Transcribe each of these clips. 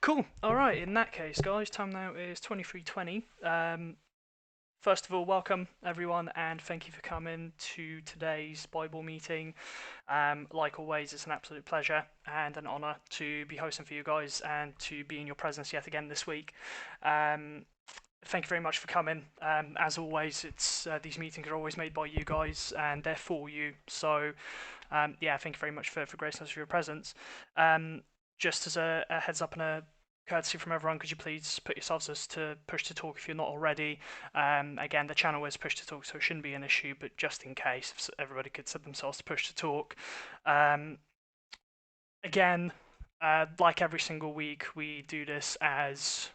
Cool. All right. In that case, guys, time now is 23:20. First of all, welcome everyone, and thank you for coming to today's Bible meeting. Like always, it's an absolute pleasure and an honour to be hosting for you guys and to be in your presence yet again this week. Thank you very much for coming. As always, it's these meetings are always made by you guys, and they're for you. So, yeah, thank you very much for gracing us with your presence. Just as a heads up and a courtesy from everyone, could you please put yourselves as to push to talk if you're not already? Again, the channel is push to talk, so it shouldn't be an issue, but just in case, if everybody could set themselves to push to talk. Again, like every single week, we do this as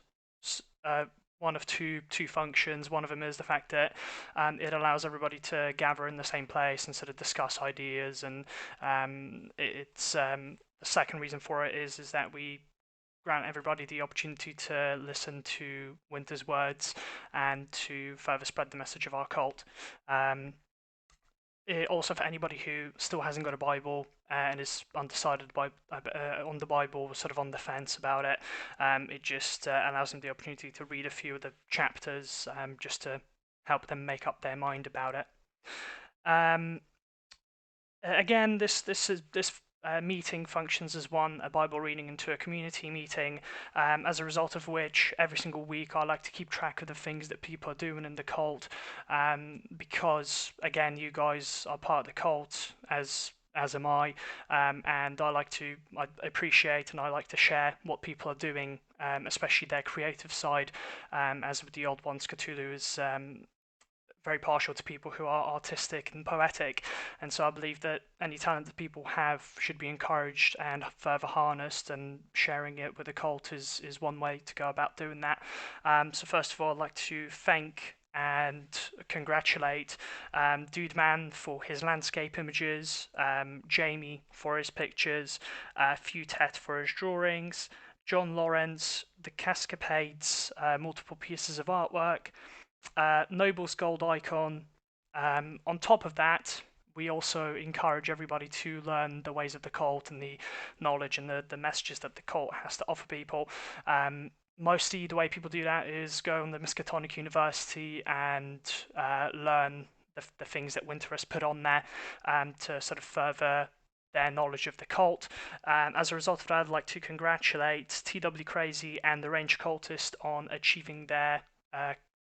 one of two functions. One of them is the fact that it allows everybody to gather in the same place and sort of discuss ideas, and it's the second reason for it is that we grant everybody the opportunity to listen to Winter's words and to further spread the message of our cult. Also, for anybody who still hasn't got a Bible and is undecided on the Bible, sort of on the fence about it, it just allows them the opportunity to read a few of the chapters just to help them make up their mind about it. Again, this meeting functions as a Bible reading into a community meeting, as a result of which every single week I like to keep track of the things that people are doing in the cult, because again, you guys are part of the cult, as am I, and I appreciate and I like to share what people are doing, especially their creative side, as with the Old Ones, Cthulhu is very partial to people who are artistic and poetic, and so I believe that any talent that people have should be encouraged and further harnessed, and sharing it with the cult is one way to go about doing that. So first of all, I'd like to thank and congratulate Dude Man for his landscape images, Jamie for his pictures, Futet for his drawings, John Lawrence, the Cascapades, multiple pieces of artwork, Noble's gold icon. On top of that, we also encourage everybody to learn the ways of the cult and the knowledge and the messages that the cult has to offer people. Mostly, the way people do that is go on the Miskatonic University and learn the things that Winter has put on there to sort of further their knowledge of the cult. As a result of that, I'd like to congratulate TW Crazy and the Range Cultist on achieving their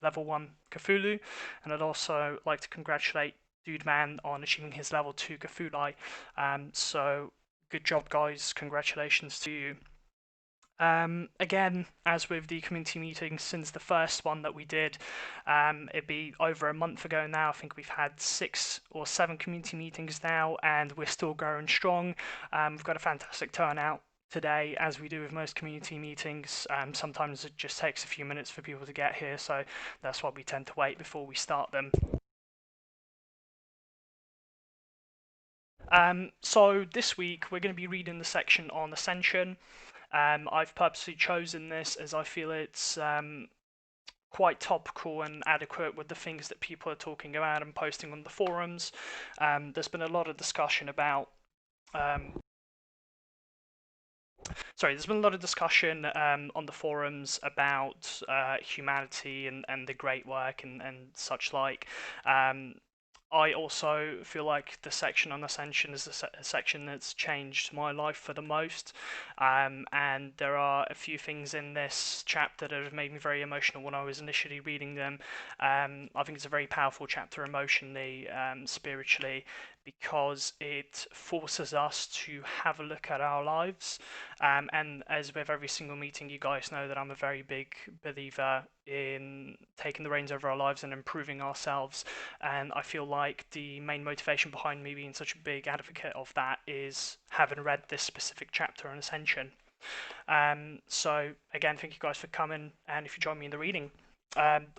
level 1 Cthulhu, and I'd also like to congratulate Dude Man on achieving his level 2 Cthulhu. So good job, guys. Congratulations to you. Again, as with the community meetings since the first one that we did, it'd be over a month ago now. I think we've had 6 or 7 community meetings now, and we're still going strong. We've got a fantastic turnout today, as we do with most community meetings. Sometimes it just takes a few minutes for people to get here, so that's why we tend to wait before we start them. So this week we're going to be reading the section on Ascension. I've purposely chosen this as I feel it's quite topical and adequate with the things that people are talking about and posting on the forums. There's been a lot of discussion about there's been a lot of discussion on the forums about humanity and the great work and such like. I also feel like the section on Ascension is a section that's changed my life for the most, and there are a few things in this chapter that have made me very emotional when I was initially reading them. I think it's a very powerful chapter emotionally, spiritually, because it forces us to have a look at our lives. And as with every single meeting, you guys know that I'm a very big believer in taking the reins over our lives and improving ourselves. And I feel like the main motivation behind me being such a big advocate of that is having read this specific chapter on Ascension. So again, thank you guys for coming, and if you join me in the reading,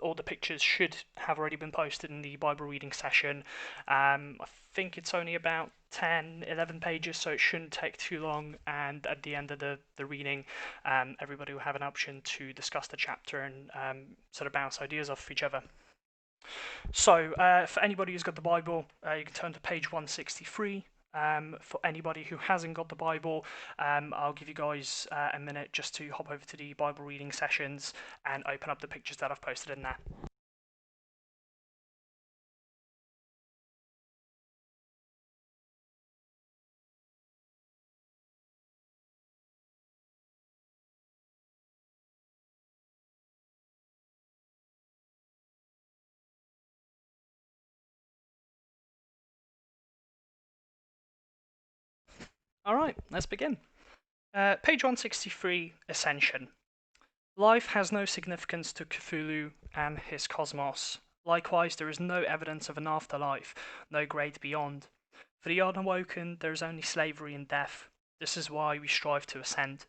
all the pictures should have already been posted in the Bible reading session. I think it's only about 10-11 pages, so it shouldn't take too long, and at the end of the reading, everybody will have an option to discuss the chapter and sort of bounce ideas off each other. So for anybody who's got the Bible, you can turn to page 163. For anybody who hasn't got the Bible, I'll give you guys a minute just to hop over to the Bible reading sessions and open up the pictures that I've posted in there. Alright, let's begin. Page 163, Ascension. Life has no significance to Cthulhu and his cosmos. Likewise, there is no evidence of an afterlife, no great beyond. For the unawoken, there is only slavery and death. This is why we strive to ascend.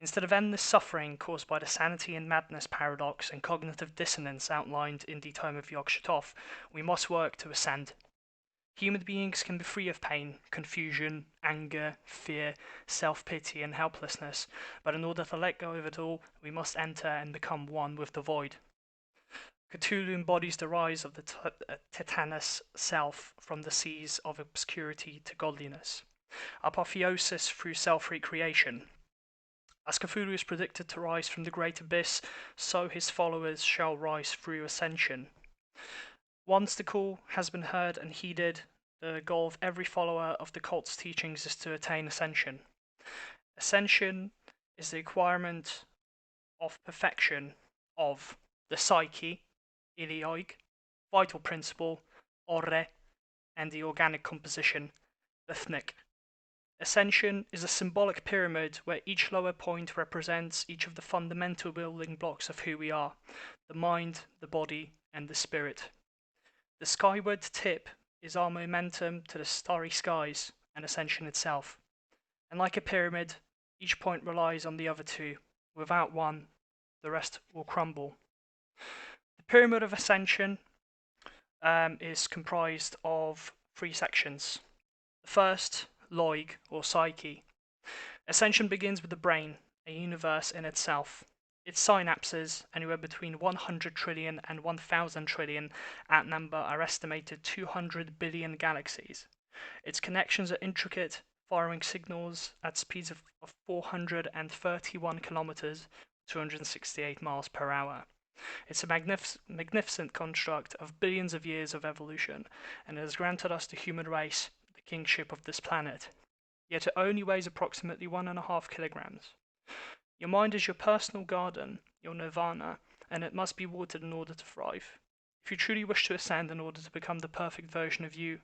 Instead of endless suffering caused by the sanity and madness paradox and cognitive dissonance outlined in the Tome of Yog-Sothoth, we must work to ascend. Human beings can be free of pain, confusion, anger, fear, self-pity and helplessness, but in order to let go of it all, we must enter and become one with the void. Cthulhu embodies the rise of the Titanus self from the seas of obscurity to godliness. Apotheosis through self-recreation. As Cthulhu is predicted to rise from the great abyss, so his followers shall rise through ascension. Once the call has been heard and heeded, the goal of every follower of the cult's teachings is to attain ascension. Ascension is the acquirement of perfection of the psyche, ilioig, vital principle, ore, and the organic composition, ethnic. Ascension is a symbolic pyramid where each lower point represents each of the fundamental building blocks of who we are, the mind, the body, and the spirit. The skyward tip is our momentum to the starry skies and ascension itself. And like a pyramid, each point relies on the other two. Without one, the rest will crumble. The pyramid of ascension is comprised of 3 sections. The first, loig, or psyche. Ascension begins with the brain, a universe in itself. Its synapses, anywhere between 100 trillion and 1,000 trillion, outnumber our estimated 200 billion galaxies. Its connections are intricate, firing signals at speeds of 431 kilometers, 268 miles per hour. It's a magnificent construct of billions of years of evolution, and it has granted us, the human race, the kingship of this planet. Yet it only weighs approximately 1.5 kilograms. Your mind is your personal garden, your nirvana, and it must be watered in order to thrive. If you truly wish to ascend in order to become the perfect version of you,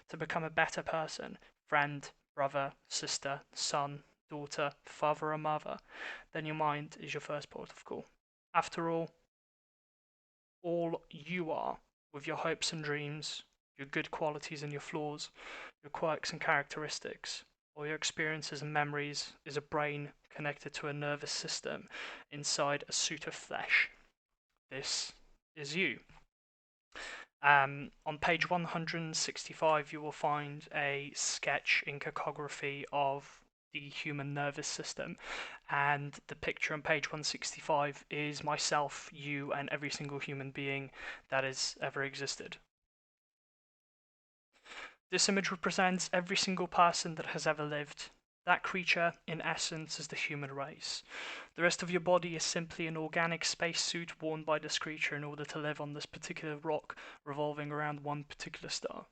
to become a better person, friend, brother, sister, son, daughter, father or mother, then your mind is your first port of call. After all you are, with your hopes and dreams, your good qualities and your flaws, your quirks and characteristics, all your experiences and memories, is a brain connected to a nervous system inside a suit of flesh. This is you. On page 165 you will find a sketch in cacography of the human nervous system, and the picture on page 165 is myself, you, and every single human being that has ever existed. This image represents every single person that has ever lived. That creature, in essence, is the human race. The rest of your body is simply an organic spacesuit worn by this creature in order to live on this particular rock revolving around one particular star.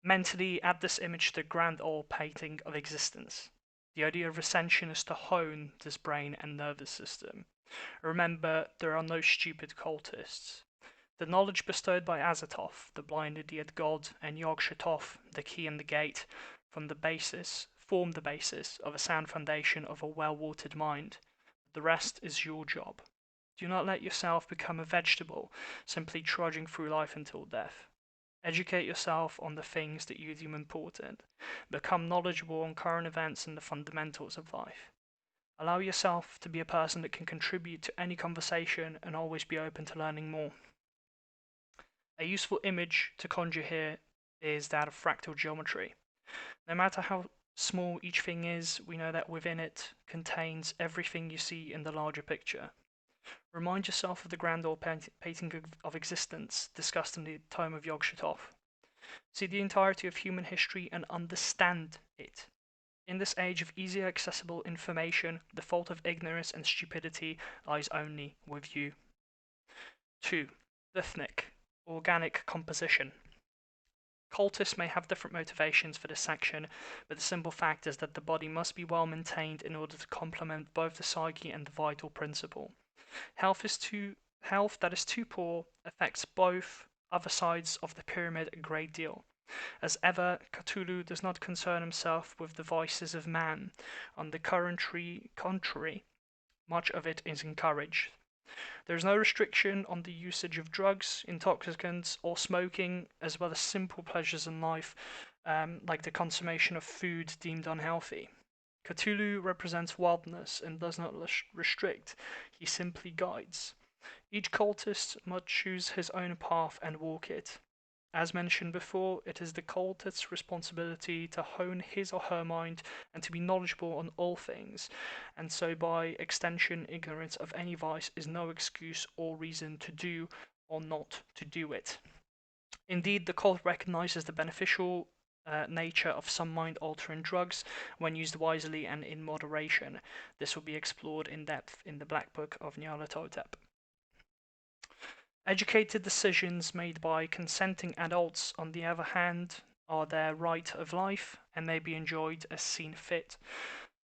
Mentally, add this image to the grand old painting of existence. The idea of ascension is to hone this brain and nervous system. Remember, there are no stupid cultists. The knowledge bestowed by Azathoth, the blind idiot god, and Yog-Sothoth, the key and the gate, form the basis of a sound foundation of a well-watered mind. The rest is your job. Do not let yourself become a vegetable, simply trudging through life until death. Educate yourself on the things that you deem important. Become knowledgeable on current events and the fundamentals of life. Allow yourself to be a person that can contribute to any conversation and always be open to learning more. A useful image to conjure here is that of fractal geometry. No matter how small each thing is, we know that within it contains everything you see in the larger picture. Remind yourself of the grand old painting of existence discussed in the Tome of Yog-Sothoth. See the entirety of human history and understand it. In this age of easily accessible information, the fault of ignorance and stupidity lies only with you. 2. Ethnic, organic composition. Cultists may have different motivations for this section, but the simple fact is that the body must be well maintained in order to complement both the psyche and the vital principle. Health that is too poor affects both other sides of the pyramid a great deal. As ever, Cthulhu does not concern himself with the vices of man. On the contrary, much of it is encouraged. There is no restriction on the usage of drugs, intoxicants, or smoking, as well as simple pleasures in life, like the consummation of food deemed unhealthy. Cthulhu represents wildness and does not restrict, he simply guides. Each cultist must choose his own path and walk it. As mentioned before, it is the cultist's responsibility to hone his or her mind and to be knowledgeable on all things, and so by extension, ignorance of any vice is no excuse or reason to do or not to do it. Indeed, the cult recognizes the beneficial nature of some mind-altering drugs when used wisely and in moderation. This will be explored in depth in the Black Book of Nyarlathotep. Educated decisions made by consenting adults, on the other hand, are their right of life and may be enjoyed as seen fit.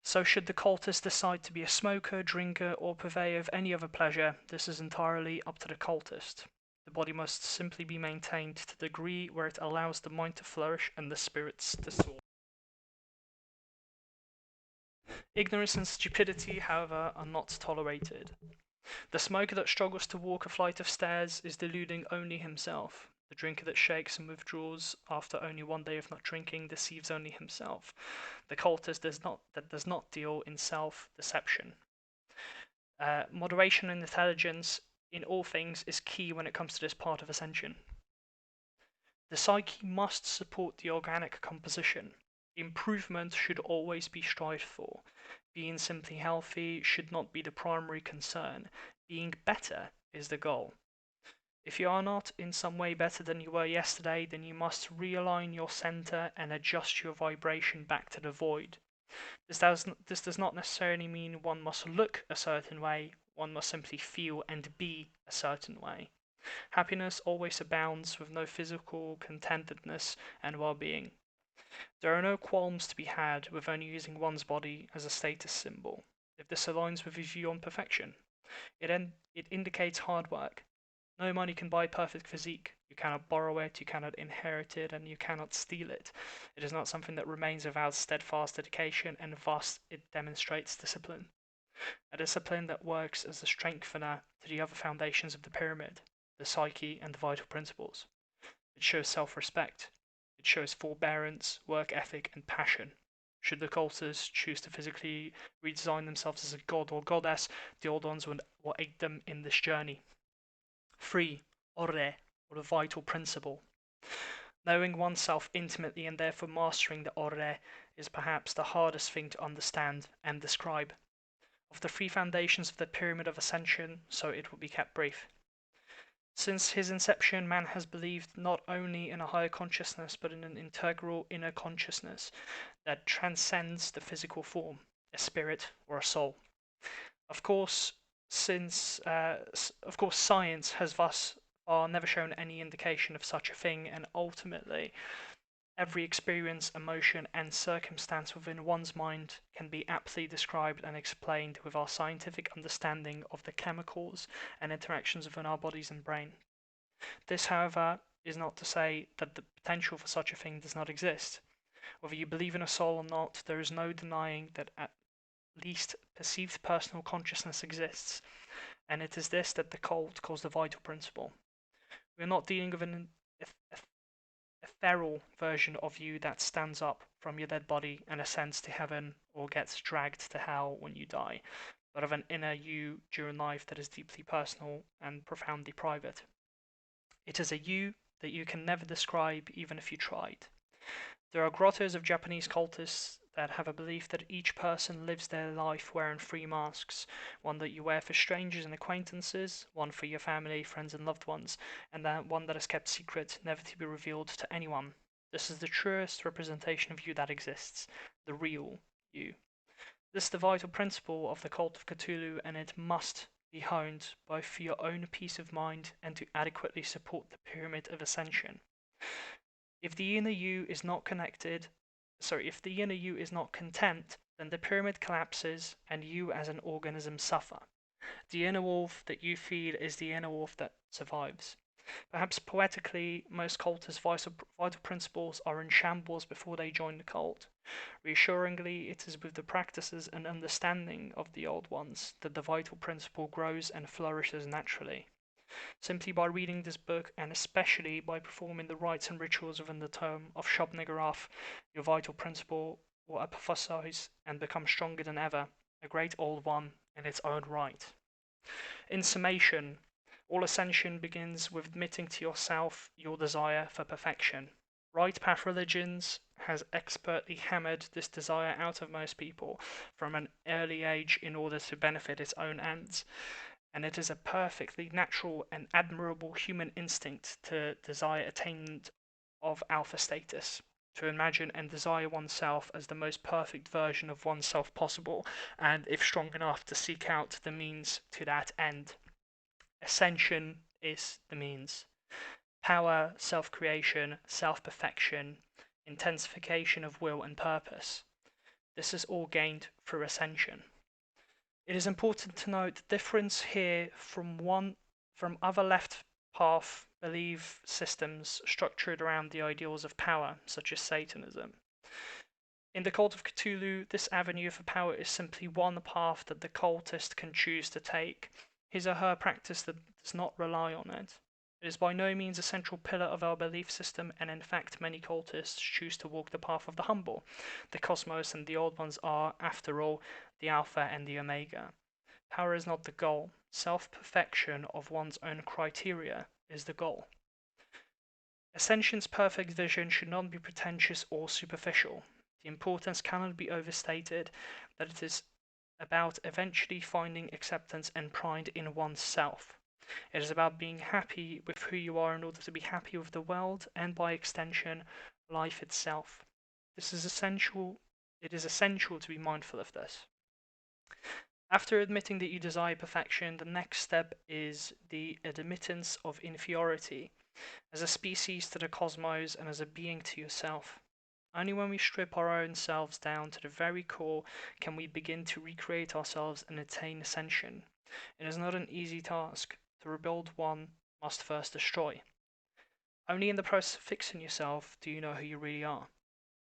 So should the cultist decide to be a smoker, drinker, or purveyor of any other pleasure, this is entirely up to the cultist. The body must simply be maintained to the degree where it allows the mind to flourish and the spirits to soar. Ignorance and stupidity, however, are not tolerated. The smoker that struggles to walk a flight of stairs is deluding only himself. The drinker that shakes and withdraws after only one day of not drinking deceives only himself. The cultist does not deal in self-deception. Moderation and intelligence in all things is key when it comes to this part of Ascension. The psyche must support the organic composition. Improvement should always be strived for. Being simply healthy should not be the primary concern. Being better is the goal. If you are not in some way better than you were yesterday, then you must realign your center and adjust your vibration back to the void. This does not necessarily mean one must look a certain way, one must simply feel and be a certain way. Happiness always abounds with no physical contentedness and well-being. There are no qualms to be had with only using one's body as a status symbol, if this aligns with your view on perfection. It indicates hard work. No money can buy perfect physique. You cannot borrow it, you cannot inherit it, and you cannot steal it. It is not something that remains without steadfast dedication, and thus it demonstrates discipline. A discipline that works as a strengthener to the other foundations of the pyramid, the psyche and the vital principles. It shows self-respect. It shows forbearance, work ethic, and passion. Should the cultists choose to physically redesign themselves as a god or goddess, the old ones will aid them in this journey. 3. Orre, or the vital principle. Knowing oneself intimately and therefore mastering the orre is perhaps the hardest thing to understand and describe. Of the 3 foundations of the Pyramid of Ascension, so it will be kept brief. Since his inception, man has believed not only in a higher consciousness, but in an integral inner consciousness that transcends the physical form, a spirit or a soul. Of course, science has thus far never shown any indication of such a thing, and ultimately, every experience, emotion, and circumstance within one's mind can be aptly described and explained with our scientific understanding of the chemicals and interactions within our bodies and brain. This, however, is not to say that the potential for such a thing does not exist. Whether you believe in a soul or not, there is no denying that at least perceived personal consciousness exists, and it is this that the cult calls the vital principle. We are not dealing with an ethereal version of you that stands up from your dead body and ascends to heaven or gets dragged to hell when you die, but of an inner you during life that is deeply personal and profoundly private. It is a you that you can never describe even if you tried. There are grottos of Japanese cultists that have a belief that each person lives their life wearing three masks: one that you wear for strangers and acquaintances, one for your family, friends, and loved ones, and that one that is kept secret, never to be revealed to anyone. This is the truest representation of you that exists, the real you. This is the vital principle of the cult of Cthulhu, and it must be honed both for your own peace of mind and to adequately support the pyramid of ascension. If the inner you is not if the inner you is not content, then the pyramid collapses and you as an organism suffer. The inner wolf that you feel is the inner wolf that survives. Perhaps poetically, most cultists' vital principles are in shambles before they join the cult. Reassuringly, it is with the practices and understanding of the old ones that the vital principle grows and flourishes naturally. Simply by reading this book, and especially by performing the rites and rituals within the term of Shub-Niggurath, your vital principle will apophosize and become stronger than ever, a great old one in its own right. In summation, all ascension begins with admitting to yourself your desire for perfection. Right path religions has expertly hammered this desire out of most people from an early age in order to benefit its own ends, and it is a perfectly natural and admirable human instinct to desire attainment of alpha status, to imagine and desire oneself as the most perfect version of oneself possible, and if strong enough, to seek out the means to that end. Ascension is the means. Power, self-creation, self-perfection, intensification of will and purpose. This is all gained through ascension. It is important to note the difference here from other left path belief systems structured around the ideals of power, such as Satanism. In the cult of Cthulhu, this avenue for power is simply one path that the cultist can choose to take, his or her practice that does not rely on it. It is by no means a central pillar of our belief system, and in fact many cultists choose to walk the path of the humble. The cosmos and the old ones are, after all, the alpha and the omega. Power is not the goal. Self-perfection of one's own criteria is the goal. Ascension's perfect vision should not be pretentious or superficial. The importance cannot be overstated that it is about eventually finding acceptance and pride in oneself. It is about being happy with who you are in order to be happy with the world and, by extension, life itself. This is essential. It is essential to be mindful of this. After admitting that you desire perfection, the next step is the admittance of inferiority as a species to the cosmos and as a being to yourself. Only when we strip our own selves down to the very core can we begin to recreate ourselves and attain ascension. It is not an easy task. To rebuild, one must first destroy. Only in the process of fixing yourself do you know who you really are.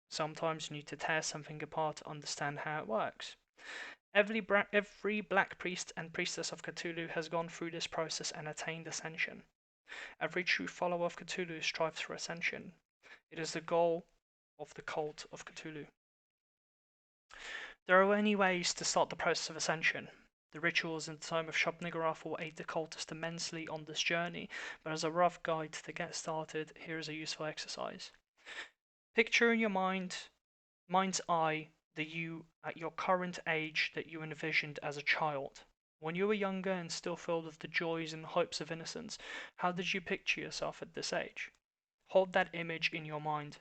Sometimes you need to tear something apart to understand how it works. Every black priest and priestess of Cthulhu has gone through this process and attained ascension. Every true follower of Cthulhu strives for ascension. It is the goal of the cult of Cthulhu. There are many ways to start the process of ascension. The rituals in the time of Shub-Niggurath will aid the cultist immensely on this journey, but as a rough guide to get started, here is a useful exercise. Picture in your mind's eye, the you at your current age that you envisioned as a child. When you were younger and still filled with the joys and hopes of innocence, how did you picture yourself at this age? Hold that image in your mind.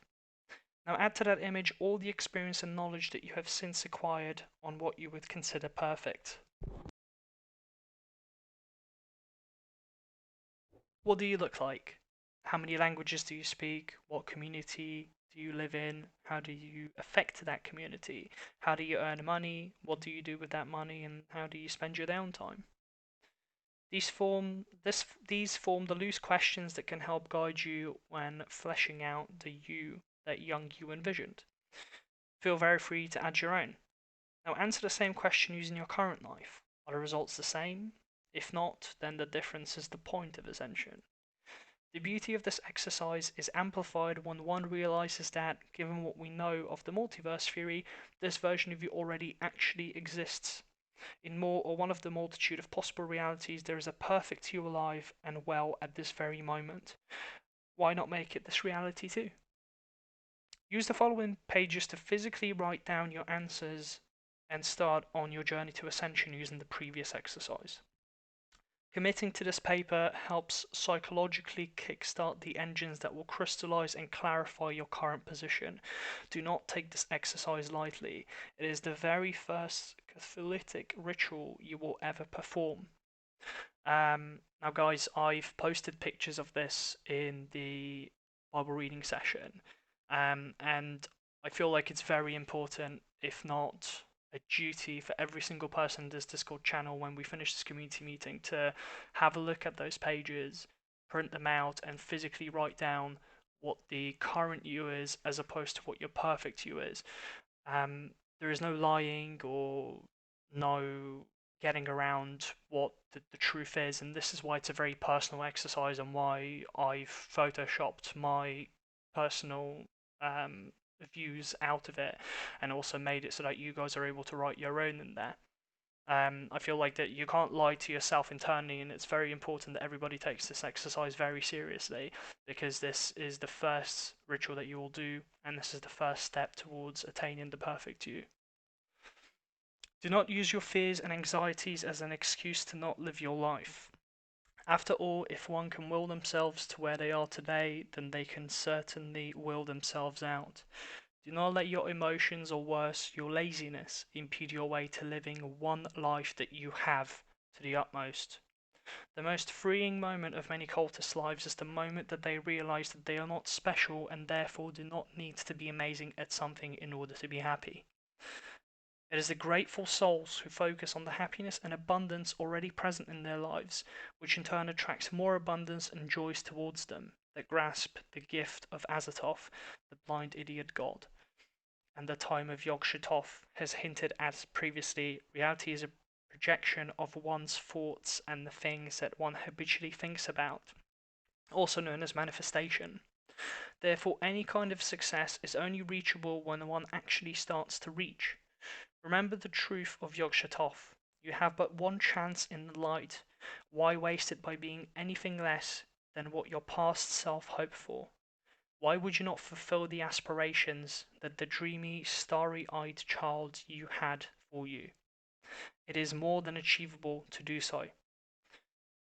Now add to that image all the experience and knowledge that you have since acquired on what you would consider perfect. What do you look like? How many languages do you speak? What community do you live in? How do you affect that community? How do you earn money? What do you do with that money? And how do you spend your downtime? These form the loose questions that can help guide you when fleshing out that young you envisioned. Feel very free to add your own. Now answer the same question using your current life. Are the results the same? If not, then the difference is the point of ascension. The beauty of this exercise is amplified when one realizes that, given what we know of the multiverse theory, this version of you already actually exists. In more or one of the multitude of possible realities, there is a perfect you alive and well at this very moment. Why not make it this reality too? Use the following pages to physically write down your answers and start on your journey to ascension using the previous exercise. Committing to this paper helps psychologically kickstart the engines that will crystallize and clarify your current position. Do not take this exercise lightly. It is the very first Cthulhic ritual you will ever perform. Now, guys, I've posted pictures of this in the Bible reading session, and I feel like it's very important, if not a duty, for every single person in this Discord channel when we finish this community meeting to have a look at those pages, print them out, and physically write down what the current you is as opposed to what your perfect you is. There is no lying or no getting around what the truth is, and this is why it's a very personal exercise and why I've photoshopped my personal views out of it and also made it so that you guys are able to write your own in there. I feel like that you can't lie to yourself internally, and it's very important that everybody takes this exercise very seriously, because this is the first ritual that you will do, and this is the first step towards attaining the perfect you. Do not use your fears and anxieties as an excuse to not live your life. After all, if one can will themselves to where they are today, then they can certainly will themselves out. Do not let your emotions, or worse, your laziness, impede your way to living one life that you have to the utmost. The most freeing moment of many cultists' lives is the moment that they realize that they are not special and therefore do not need to be amazing at something in order to be happy. It is the grateful souls who focus on the happiness and abundance already present in their lives, which in turn attracts more abundance and joys towards them, that grasp the gift of Azathoth, the blind idiot god. And the time of Yog-Sothoth has hinted at previously, reality is a projection of one's thoughts and the things that one habitually thinks about, also known as manifestation. Therefore, any kind of success is only reachable when one actually starts to reach. Remember the truth of Yog-Sothoth. You have but one chance in the light. Why waste it by being anything less than what your past self hoped for? Why would you not fulfill the aspirations that the dreamy, starry-eyed child you had for you? It is more than achievable to do so.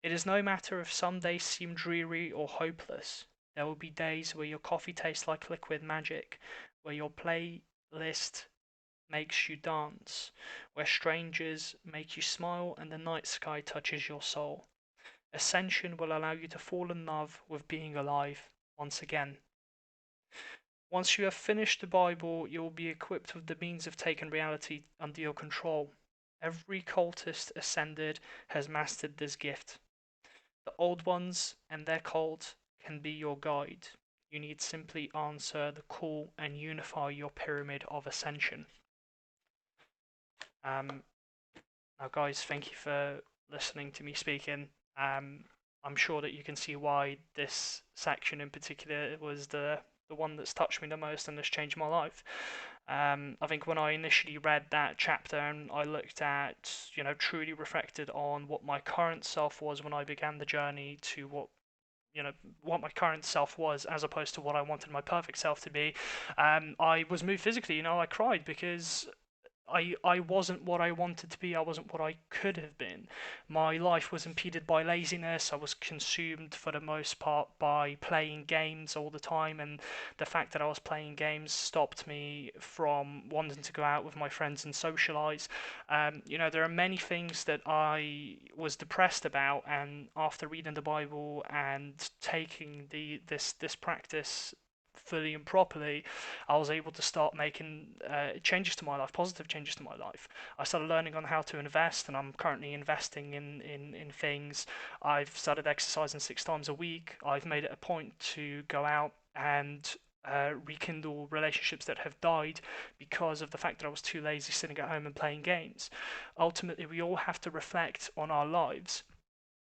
It is no matter if some days seem dreary or hopeless. There will be days where your coffee tastes like liquid magic, where your playlist makes you dance, where strangers make you smile and the night sky touches your soul. Ascension will allow you to fall in love with being alive once again. Once you have finished the Bible, you will be equipped with the means of taking reality under your control. Every cultist ascended has mastered this gift. The old ones and their cult can be your guide. You need simply answer the call and unify your pyramid of ascension. Now, guys, thank you for listening to me speaking. I'm sure that you can see why this section in particular was the one that's touched me the most and has changed my life. I think when I initially read that chapter and I looked at, truly reflected on what my current self was when I began the journey to what my current self was as opposed to what I wanted my perfect self to be, I was moved physically. I cried because I wasn't what I wanted to be. I wasn't what I could have been. My life was impeded by laziness. I was consumed for the most part by playing games all the time, and the fact that I was playing games stopped me from wanting to go out with my friends and socialize. There are many things that I was depressed about, and after reading the Bible and taking this practice fully and properly, I was able to start making changes to my life, positive changes to my life. I started learning on how to invest, and I'm currently investing in things. I've started exercising 6 times a week. I've made it a point to go out and rekindle relationships that have died because of the fact that I was too lazy sitting at home and playing games. Ultimately, we all have to reflect on our lives,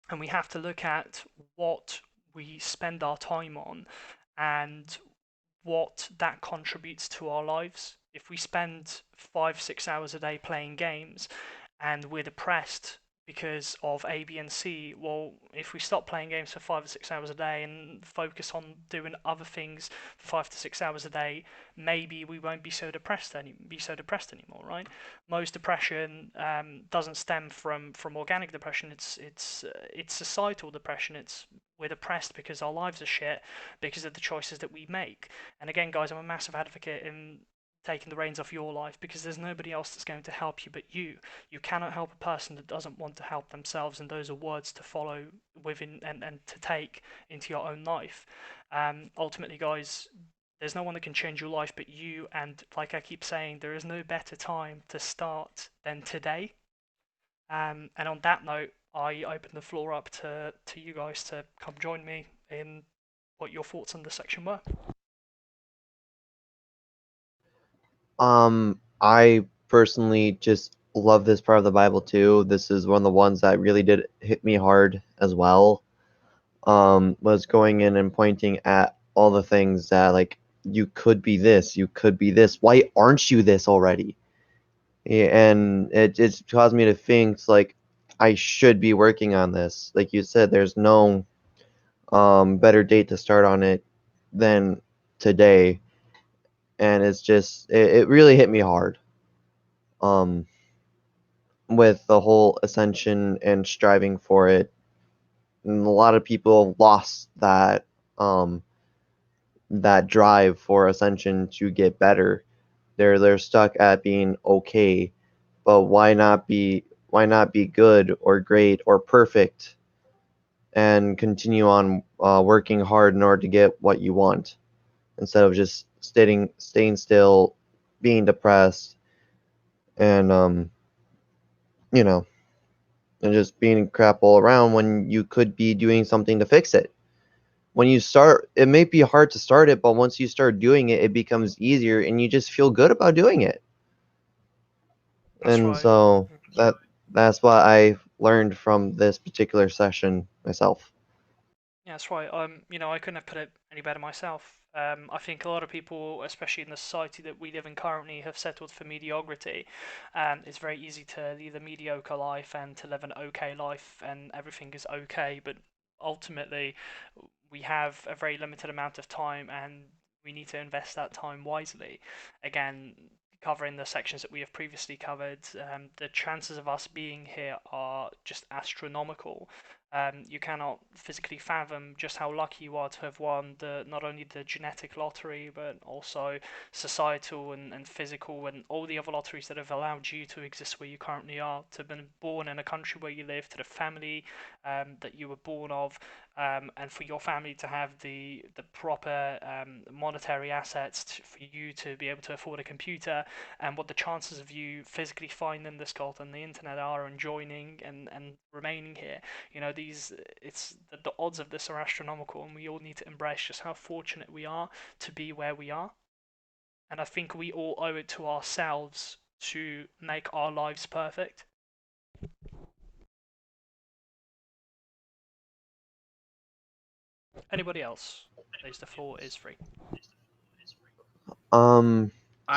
and we have to look at what we spend our time on and what that contributes to our lives. If we spend 5-6 hours a day playing games and we're depressed, because of A, B, and C. Well, if we stop playing games for 5 or 6 hours a day and focus on doing other things for 5 to 6 hours a day, maybe we won't be so depressed anymore, right? Most depression doesn't stem from organic depression. It's societal depression. It's we're depressed because our lives are shit because of the choices that we make. And again, guys, I'm a massive advocate in taking the reins off your life because there's nobody else that's going to help you but you. You cannot help a person that doesn't want to help themselves, and those are words to follow within and to take into your own life. Ultimately, guys, there's no one that can change your life but you, and like I keep saying, there is no better time to start than today. And on that note, I open the floor up to you guys to come join me in what your thoughts on this section were. I personally just love this part of the Bible too. This is one of the ones that really did hit me hard as well. Was going in and pointing at all the things that like you could be this, you could be this. Why aren't you this already? Yeah, and it just caused me to think like I should be working on this. Like you said, there's no better date to start on it than today, and it really hit me hard. Um, with the whole ascension and striving for it. And a lot of people lost um that drive for ascension to get better. They're stuck at being okay, but why not be good or great or perfect and continue on working hard in order to get what you want instead of just staying still, being depressed, and you know and just being crap all around when you could be doing something to fix it. When you start, it may be hard to start it, but once you start doing it, it becomes easier and you just feel good about doing it. That's And right. so that's what I learned from this particular session myself. Yeah, that's right. I couldn't have put it any better myself. I think a lot of people, especially in the society that we live in currently, have settled for mediocrity. It's very easy to lead a mediocre life and to live an okay life, and everything is okay. But ultimately, we have a very limited amount of time, and we need to invest that time wisely. Again, covering the sections that we have previously covered, the chances of us being here are just astronomical. You cannot physically fathom just how lucky you are to have won not only the genetic lottery but also societal and physical and all the other lotteries that have allowed you to exist where you currently are, to have been born in a country where you live, to the family that you were born of, and for your family to have the proper monetary assets for you to be able to afford a computer, and what the chances of you physically finding this gold on the internet are and joining and remaining here. The odds of this are astronomical, and we all need to embrace just how fortunate we are to be where we are. And I think we all owe it to ourselves to make our lives perfect. Anybody else? Please, the floor is free. I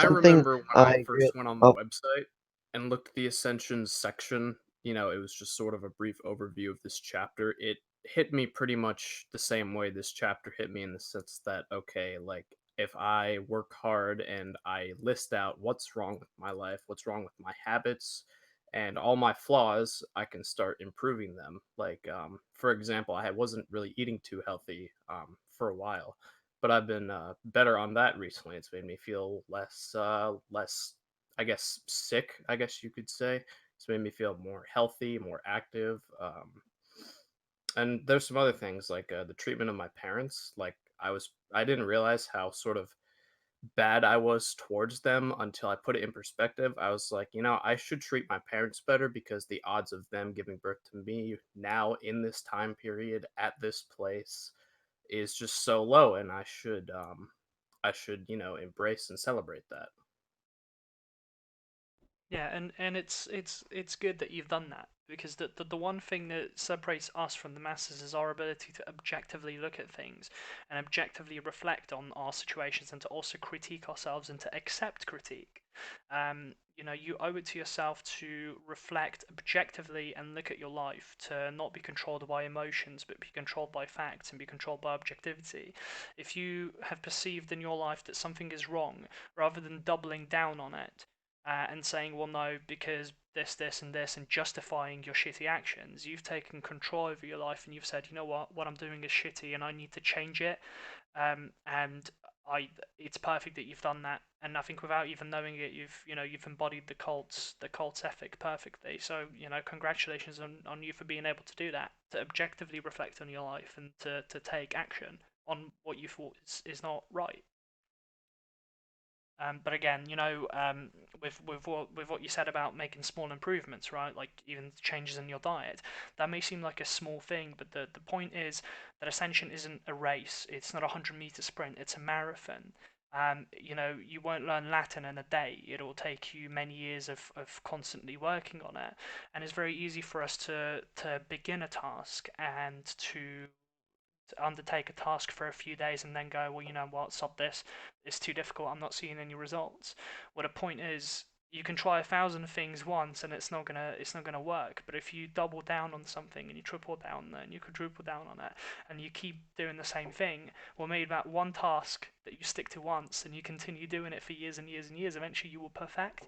Something remember when I I first re- went on the oh website and looked at the Ascension section, it was just sort of a brief overview of this chapter. It hit me pretty much the same way this chapter hit me, in the sense that, okay, like, if I work hard and I list out what's wrong with my life, what's wrong with my habits, and all my flaws, I can start improving them. Like, for example, I wasn't really eating too healthy for a while, but I've been better on that recently. It's made me feel less, I guess, sick. I guess you could say it's made me feel more healthy, more active. And there's some other things like the treatment of my parents. Like, I didn't realize how sort of bad I was towards them until I put it in perspective. I was like, I should treat my parents better, because the odds of them giving birth to me now in this time period at this place is just so low, and I should embrace and celebrate that. Yeah, and it's good that you've done that, because the one thing that separates us from the masses is our ability to objectively look at things and objectively reflect on our situations, and to also critique ourselves and to accept critique. You owe it to yourself to reflect objectively and look at your life, to not be controlled by emotions but be controlled by facts and be controlled by objectivity. If you have perceived in your life that something is wrong, rather than doubling down on it, and saying, well, no, because this, and this, and justifying your shitty actions, you've taken control over your life and you've said, you know what I'm doing is shitty and I need to change it. And it's perfect that you've done that. And I think without even knowing it, you've embodied the cult's ethic perfectly. So congratulations on you for being able to do that, to objectively reflect on your life and to take action on what you thought is not right. But again, with what you said about making small improvements, right? Like even changes in your diet, that may seem like a small thing, but the point is that Ascension isn't a race. It's not a 100-meter sprint. It's a marathon. You won't learn Latin in a day. It'll take you many years of constantly working on it, and it's very easy for us to begin a task and to undertake a task for a few days and then go, well, you know what, sod this, it's too difficult, I'm not seeing any results. Well, the point is, you can try 1,000 things once and it's not gonna work. But if you double down on something and you triple down and you quadruple down on it and you keep doing the same thing, well, maybe that one task that you stick to once and you continue doing it for years and years and years, eventually you will perfect.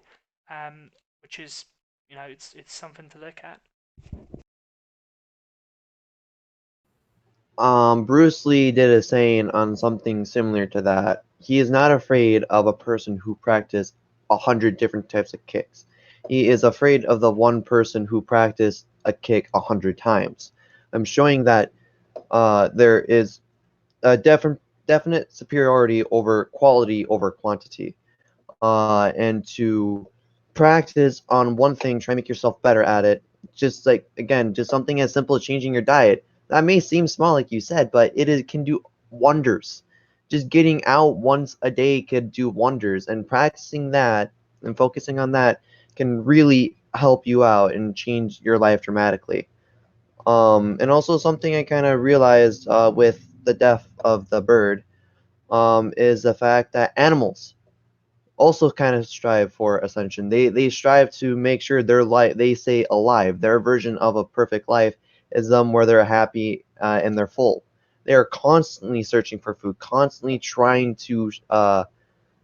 Which is, it's something to look at. Bruce Lee did a saying on something similar to that. He is not afraid of a person who practiced 100 different types of kicks. He is afraid of the one person who practiced a kick 100 times. I'm showing that there is a definite superiority over quality over quantity. And to practice on one thing, try to make yourself better at it. Just like again, just something as simple as changing your diet. That may seem small, like you said, but can do wonders. Just getting out once a day could do wonders, and practicing that and focusing on that can really help you out and change your life dramatically. And also something I kind of realized with the death of the bird is the fact that animals also kind of strive for ascension. They strive to make sure their life, they say alive. Their version of a perfect life is them where they're happy and they're full. They are constantly searching for food, constantly trying to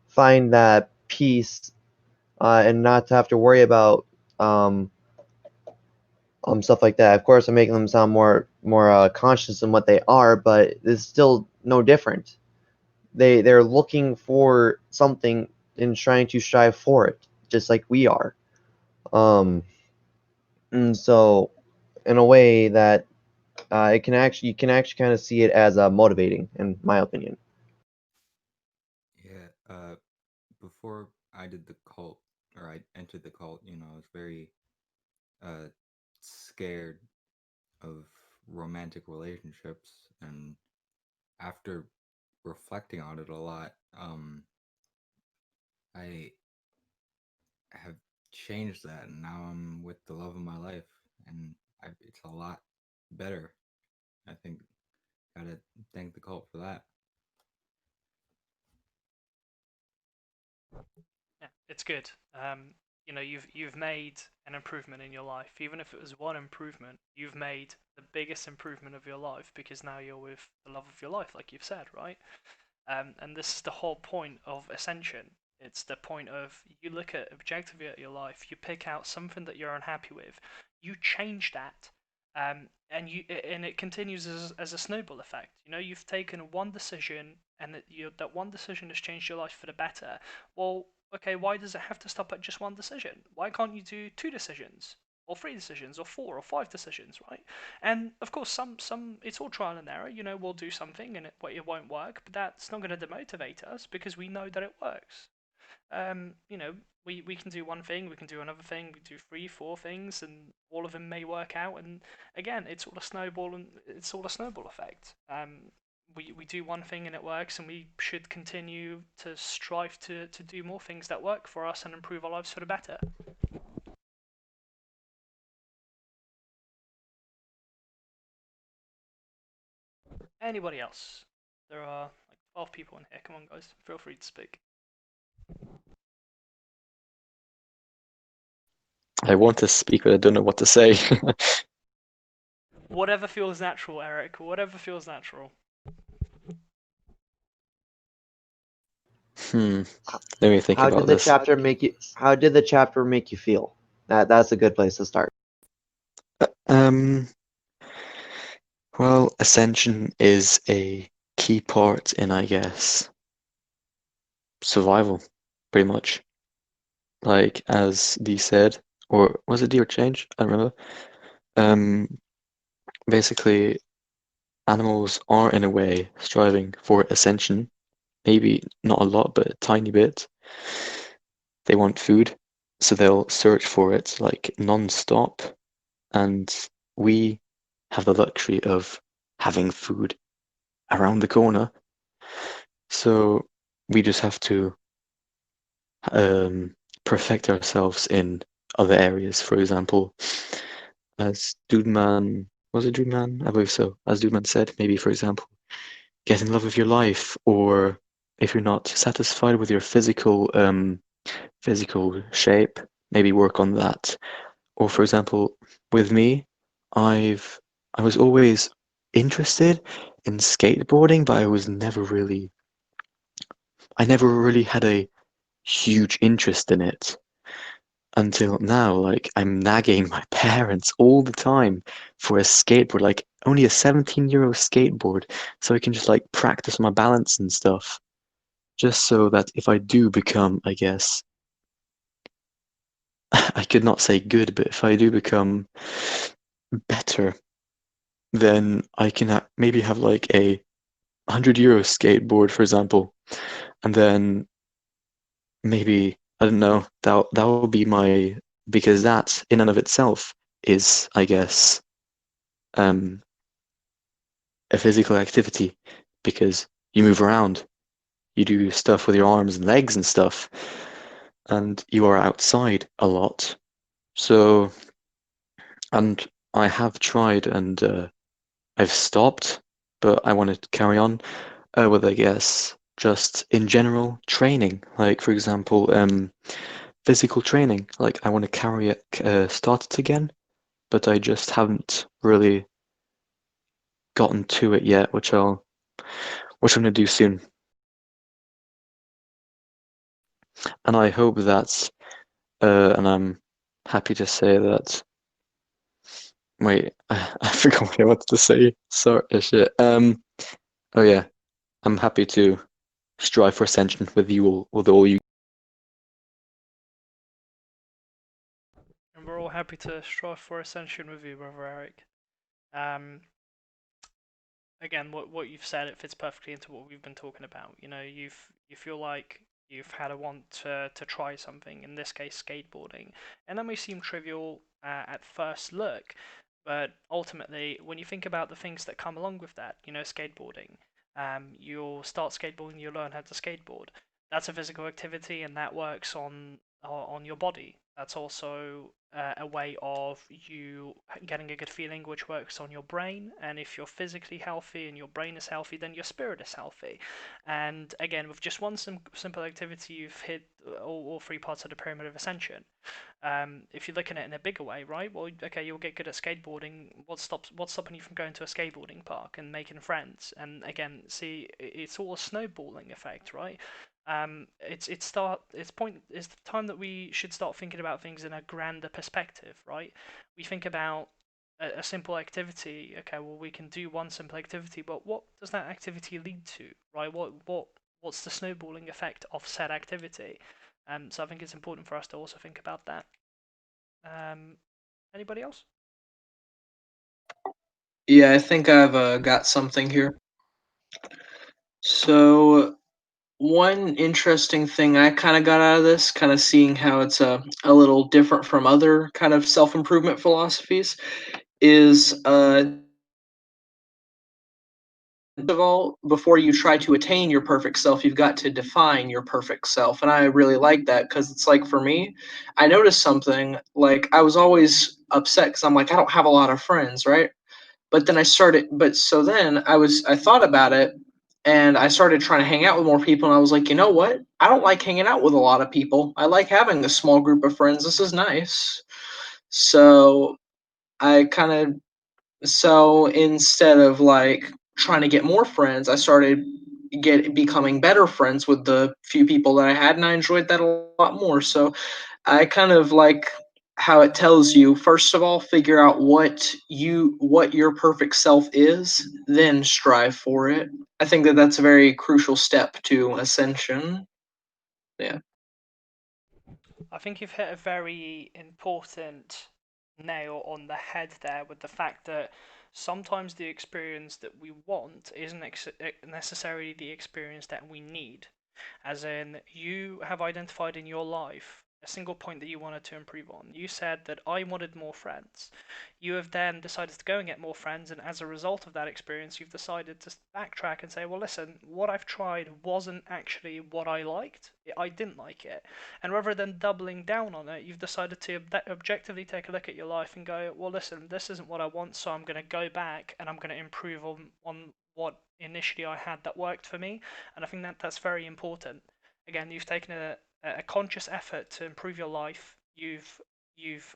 find that peace and not to have to worry about um, stuff like that. Of course, I'm making them sound more conscious than what they are, but it's still no different. They're looking for something and trying to strive for it, just like we are. Um, and so in a way that it can actually you can actually kind of see it as motivating, in my opinion. Yeah, before I did the cult, or I entered the cult, I was very uh scared of romantic relationships, and after reflecting on it a lot, I have changed that, and now I'm with the love of my life, and it's a lot better. I think gotta thank the cult for that. Yeah, it's good. You've made an improvement in your life, even if it was one improvement. You've made the biggest improvement of your life, because now you're with the love of your life, like you've said, right? And this is the whole point of Ascension. It's the point of, you look at objectively at your life, you pick out something that you're unhappy with, you change that, and it continues as a snowball effect. You've taken one decision, and that one decision has changed your life for the better. Well, okay, why does it have to stop at just one decision? Why can't you do two decisions? Or three decisions, or four, or five decisions, right? And of course, some it's all trial and error. We'll do something and it won't work, but that's not going to demotivate us, because we know that it works. Um, you know, we can do one thing, we can do another thing, we do three, four things, and all of them may work out. And again, it's all a snowball effect. We do one thing and it works, and we should continue to strive to do more things that work for us and improve our lives for the better. Anybody else? There are like 12 people in here. Come on, guys. Feel free to speak. I want to speak, but I don't know what to say. Whatever feels natural, Eric. Whatever feels natural. Let me think How about did the this. chapter make you? How did the chapter make you feel? That's a good place to start. Um, well, Ascension is a key part in, I guess, survival, pretty much. Like as Dee said, or was it Dee or Change? I don't remember. Um, basically, animals are in a way striving for ascension. Maybe not a lot, but a tiny bit. They want food, so they'll search for it like non-stop. And we have the luxury of having food around the corner. So we just have to perfect ourselves in other areas. For example, as Dudeman, was it Dudeman? I believe so. As Dudeman said, maybe for example, get in love with your life, or if you're not satisfied with your physical shape, maybe work on that. Or for example, with me, I was always interested in skateboarding, but I never really had a huge interest in it until now. Like I'm nagging my parents all the time for a skateboard, like only a 17-euro skateboard, so I can just like practice my balance and stuff. Just so that if I do become, I guess, I could not say good, but if I do become better, then I can maybe have like a 100-euro skateboard, for example, and then maybe I don't know, that will be my, because that in and of itself is, I guess, um, a physical activity because you move around, you do stuff with your arms and legs and stuff, and you are outside a lot. So, and I have tried and I've stopped, but I want to carry on with, I guess, just in general training. Like, for example, physical training. Like, I want to start it again, but I just haven't really gotten to it yet, which I'm gonna do soon. And I hope that, and I'm happy to say that. Wait, I forgot what I wanted to say. Sorry, shit. Oh yeah, I'm happy to strive for ascension with you all, with all you. And we're all happy to strive for ascension with you, brother Eric. Um, again, what you've said, it fits perfectly into what we've been talking about. You know, you feel like you've had a want to try something. In this case, skateboarding, and that may seem trivial at first look, but ultimately, when you think about the things that come along with that, you know, skateboarding, you'll start skateboarding, you'll learn how to skateboard. That's a physical activity, and that works on your body. That's also a way of you getting a good feeling, which works on your brain. And if you're physically healthy and your brain is healthy, then your spirit is healthy. And again, with just one simple activity, you've hit all three parts of the pyramid of ascension. If you're looking at it in a bigger way, right? Well, okay, you'll get good at skateboarding. What's stopping you from going to a skateboarding park and making friends? And again, see, it's all a snowballing effect, right? It's the time that we should start thinking about things in a grander perspective, right? We think about a simple activity. Okay, well, we can do one simple activity, but what does that activity lead to, right? What's the snowballing effect of said activity? So I think it's important for us to also think about that. Anybody else? Yeah, I think I've got something here. So, one interesting thing I kind of got out of this, kind of seeing how it's a little different from other kind of self improvement philosophies, is of all, before you try to attain your perfect self, you've got to define your perfect self. And I really like that because it's like for me, I noticed something like I was always upset because I'm like, I don't have a lot of friends, right? But then I thought about it, and I started trying to hang out with more people, and I was like, you know what? I don't like hanging out with a lot of people. I like having a small group of friends. This is nice. So I kind of so instead of like trying to get more friends, I started becoming better friends with the few people that I had, and I enjoyed that a lot more. So I kind of like how it tells you, first of all, figure out what your perfect self is, then strive for it. I think that that's a very crucial step to ascension. Yeah. I think you've hit a very important nail on the head there with the fact that sometimes the experience that we want isn't necessarily the experience that we need. As in, you have identified in your life a single point that you wanted to improve on. You said that I wanted more friends. You have then decided to go and get more friends, and as a result of that experience, you've decided to backtrack and say, well, listen, what I've tried wasn't actually what I liked. I didn't like it. And rather than doubling down on it, you've decided to objectively take a look at your life and go, well, listen, this isn't what I want, so I'm going to go back and I'm going to improve on what initially I had that worked for me. And I think that that's very important. Again, you've taken a conscious effort to improve your life. You've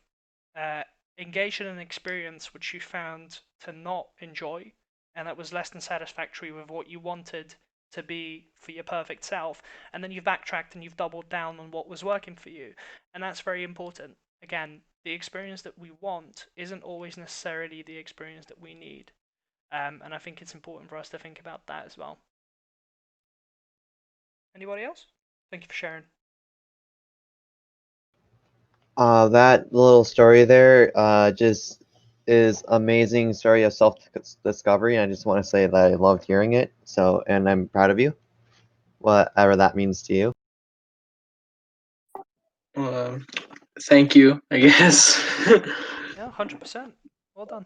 uh, engaged in an experience which you found to not enjoy, and that was less than satisfactory with what you wanted to be for your perfect self, and then you've backtracked and you've doubled down on what was working for you, and that's very important. Again, the experience that we want isn't always necessarily the experience that we need, and I think it's important for us to think about that as well. Anybody else? Thank you for sharing. That little story there just is amazing story of self-discovery. I just want to say that I loved hearing it. So, and I'm proud of you, whatever that means to you. Thank you, I guess. Yeah, 100%. Well done.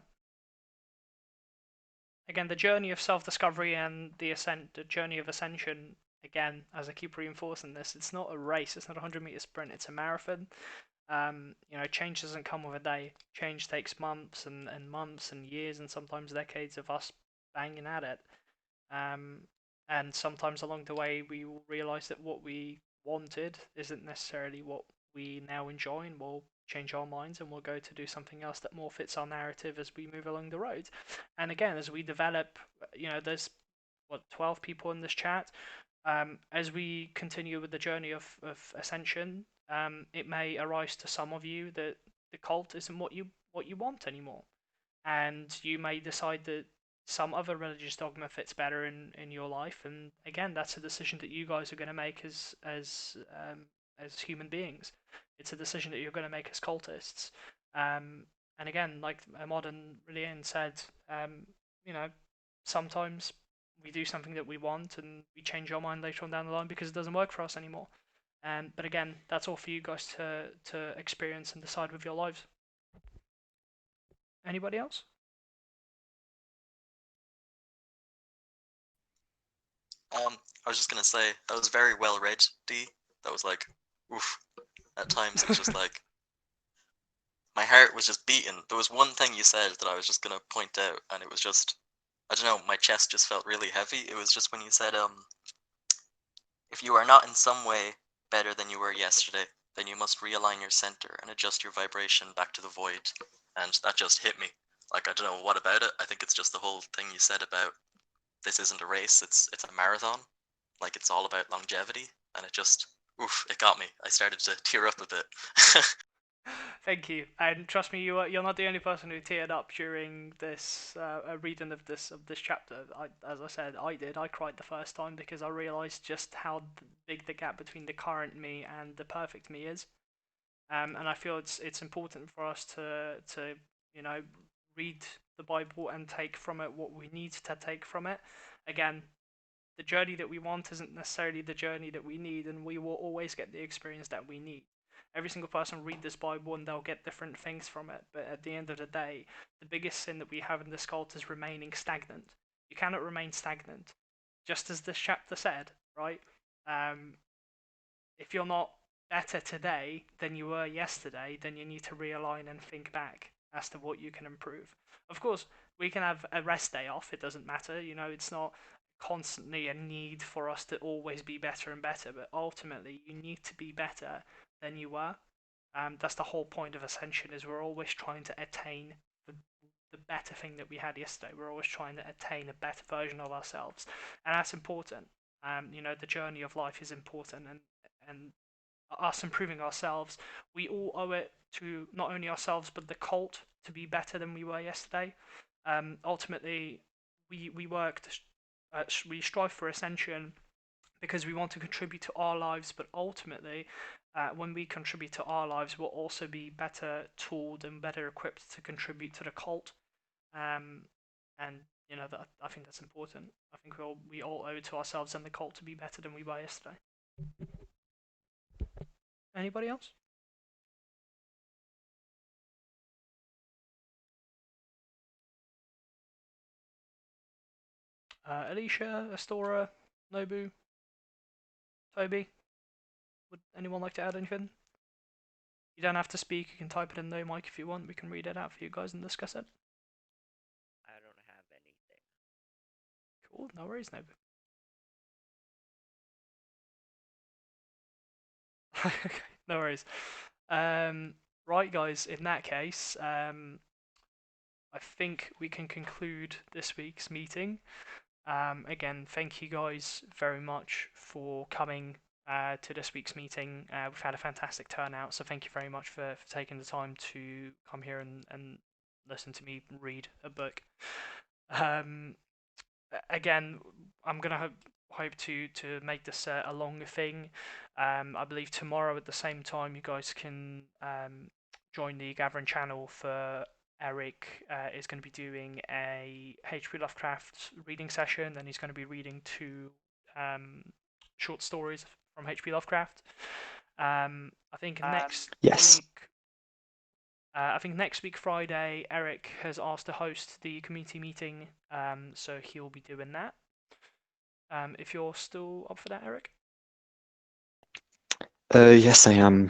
Again, the journey of self-discovery and the journey of ascension. Again, as I keep reinforcing this, it's not a race. It's not a 100-meter sprint. It's a marathon. Change doesn't come with a day. Change takes months and months and years and sometimes decades of us banging at it. Um, and sometimes along the way, we will realize that what we wanted isn't necessarily what we now enjoy, and we'll change our minds and we'll go to do something else that more fits our narrative as we move along the road. And again, as we develop, there's 12 people in this chat. As we continue with the journey of ascension, it may arise to some of you that the cult isn't what you want anymore, and you may decide that some other religious dogma fits better in your life. And again, that's a decision that you guys are going to make as human beings. It's a decision that you're going to make as cultists. And again, like a modern Relian said, you know, sometimes we do something that we want and we change our mind later on down the line because it doesn't work for us anymore. But again, that's all for you guys to experience and decide with your lives. Anybody else? I was just gonna say that was very well read, D. That was like, oof. At times it was just like my heart was just beating. There was one thing you said that I was just gonna point out, and it was just, I don't know, my chest just felt really heavy. It was just when you said, if you are not in some way better than you were yesterday, then you must realign your center and adjust your vibration back to the void. And that just hit me. Like, I don't know what about it. I think it's just the whole thing you said about this isn't a race, it's a marathon. Like, it's all about longevity, and it just, oof, it got me. I started to tear up a bit. Thank you, and trust me, you're not the only person who teared up during this reading of this chapter. As I said, I did. I cried the first time because I realised just how big the gap between the current me and the perfect me is. And I feel it's important for us to read the Bible and take from it what we need to take from it. Again, the journey that we want isn't necessarily the journey that we need, and we will always get the experience that we need. Every single person read this Bible and they'll get different things from it, but at the end of the day, the biggest sin that we have in this cult is remaining stagnant. You cannot remain stagnant, just as this chapter said, right? If you're not better today than you were yesterday, then you need to realign and think back. as to what you can improve. Of course, we can have a rest day off. It doesn't matter. It's not constantly a need for us to always be better and better. But ultimately, you need to be better than you were. That's the whole point of Ascension. Is we're always trying to attain the better thing that we had yesterday. We're always trying to attain a better version of ourselves, and that's important. The journey of life is important, and us improving ourselves, we all owe it to not only ourselves but the cult to be better than we were yesterday. Ultimately, we we strive for ascension because we want to contribute to our lives, but ultimately, when we contribute to our lives, we'll also be better tooled and better equipped to contribute to the cult. And that, I think that's important. I think we all owe it to ourselves and the cult to be better than we were yesterday. Anybody else? Alicia, Astora, Nobu, Toby, would anyone like to add anything? You don't have to speak, you can type it in the mic if you want, we can read it out for you guys and discuss it. I don't have anything. Cool, no worries, Nobu. Okay, no worries. Right, guys, in that case, I think we can conclude this week's meeting. Again, thank you guys very much for coming to this week's meeting. We've had a fantastic turnout, so thank you very much for taking the time to come here and listen to me read a book. Again, I'm going to hope to make this a longer thing. I believe tomorrow at the same time you guys can join the Gathering channel for Eric is going to be doing a H.P. Lovecraft reading session, and he's going to be reading 2 short stories from H.P. Lovecraft. I think next Yes. week. I think next week Friday, Eric has asked to host the community meeting, so he'll be doing that. If you're still up for that, Eric. Yes, I am.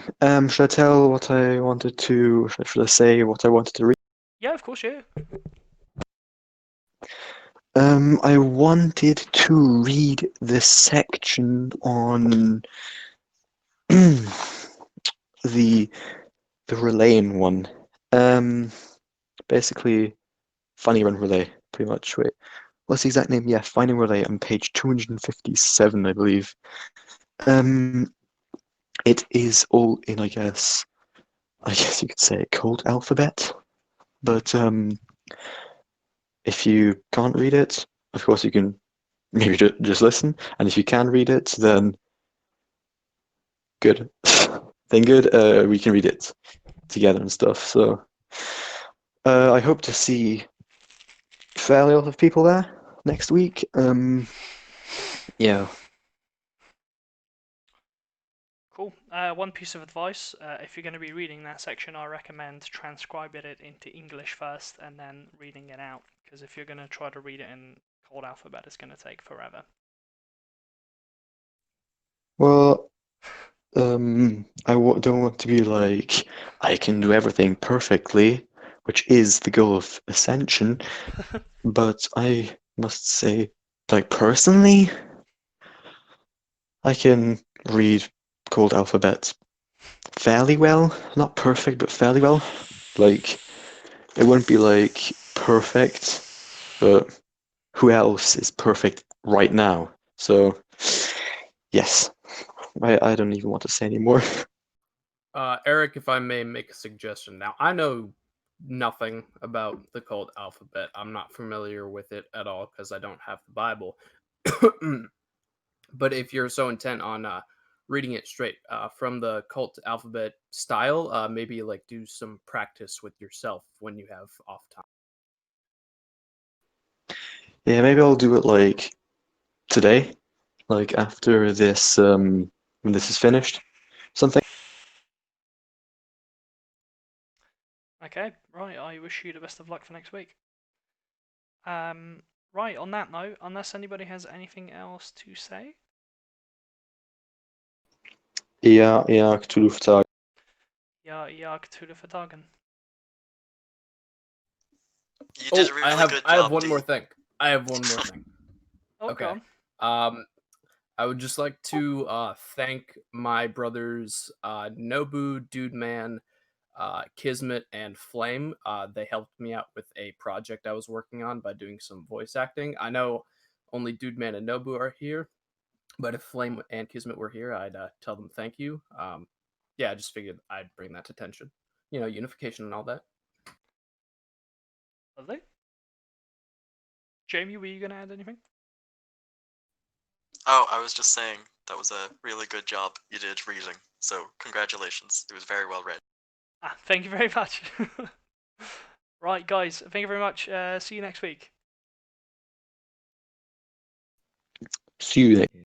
Should I tell what I wanted to? Should I say what I wanted to read? Yeah, of course, yeah. I wanted to read this section on the relaying one. Basically, finding and relay, pretty much. Wait, what's the exact name? Yeah, finding relay on page 257, I believe. It is all in, I guess you could say cold alphabet, but if you can't read it, of course you can maybe just listen, and if you can read it, then good. Then good. We can read it together and stuff. So I hope to see fairly a lot of people there next week. Yeah. Cool. One piece of advice: if you're going to be reading that section, I recommend transcribing it into English first and then reading it out. Because if you're going to try to read it in cold alphabet, it's going to take forever. Well, don't want to be like I can do everything perfectly, which is the goal of Ascension. But I must say, like personally, I can read cold alphabet fairly well. Not perfect, but fairly well. Like, it wouldn't be like perfect, but who else is perfect right now? So, yes, I don't even want to say anymore. Eric, if I may make a suggestion. Now, I know nothing about the cult alphabet. I'm not familiar with it at all because I don't have the Bible. But if you're so intent on reading it straight from the cult alphabet style, maybe like do some practice with yourself when you have off time. Yeah, maybe I'll do it like today, like after this, when this is finished, something. Okay, right. I wish you the best of luck for next week. Right. On that note, unless anybody has anything else to say. Ja, Cthulhu. Ja, Cthulhu vertagen. You did a really good I have job, one more D. thing. I have one more thing. Oh, go Okay. on. I would just like to thank my brothers Nobu, Dude Man, Kismet, and Flame. They helped me out with a project I was working on by doing some voice acting. I know only Dude Man and Nobu are here, but if Flame and Kismet were here, I'd tell them thank you. Yeah, I just figured I'd bring that to attention. You know, unification and all that. Lovely. Jamie, were you going to add anything? Oh, I was just saying that was a really good job you did reading. So congratulations. It was very well read. Thank you very much. Right, guys, thank you very much. See you next week. See you later.